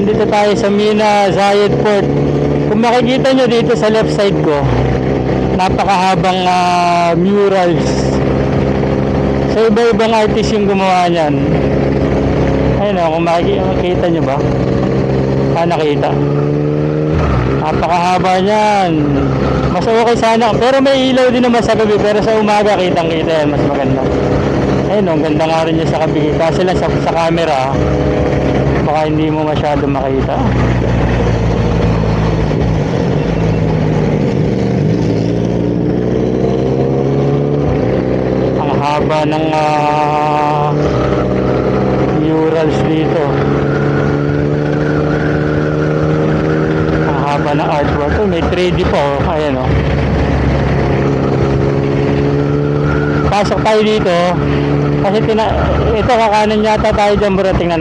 Nandito tayo sa Mina Zayed Port. Kung makikita nyo dito sa left side ko, napakahabang murals. So iba-ibang artist yung gumawa niyan. Ayun o, kung makikita nyo ba? Nakita. Napakahaba niyan. Mas okay sana. Pero may ilaw din naman sa gabi. Pero sa umaga kitang-kita yan. Mas maganda. Ayun o, ganda nga rin niya sa gabi. Kasi lang sa camera, baka hindi mo masyado makita. Ang haba ng murals dito. Ang haba ng artwork. May 3D po. Ayan o. Pasok tayo dito. Kasi ito kakanan yata tayo dyan, bro. Tingnan.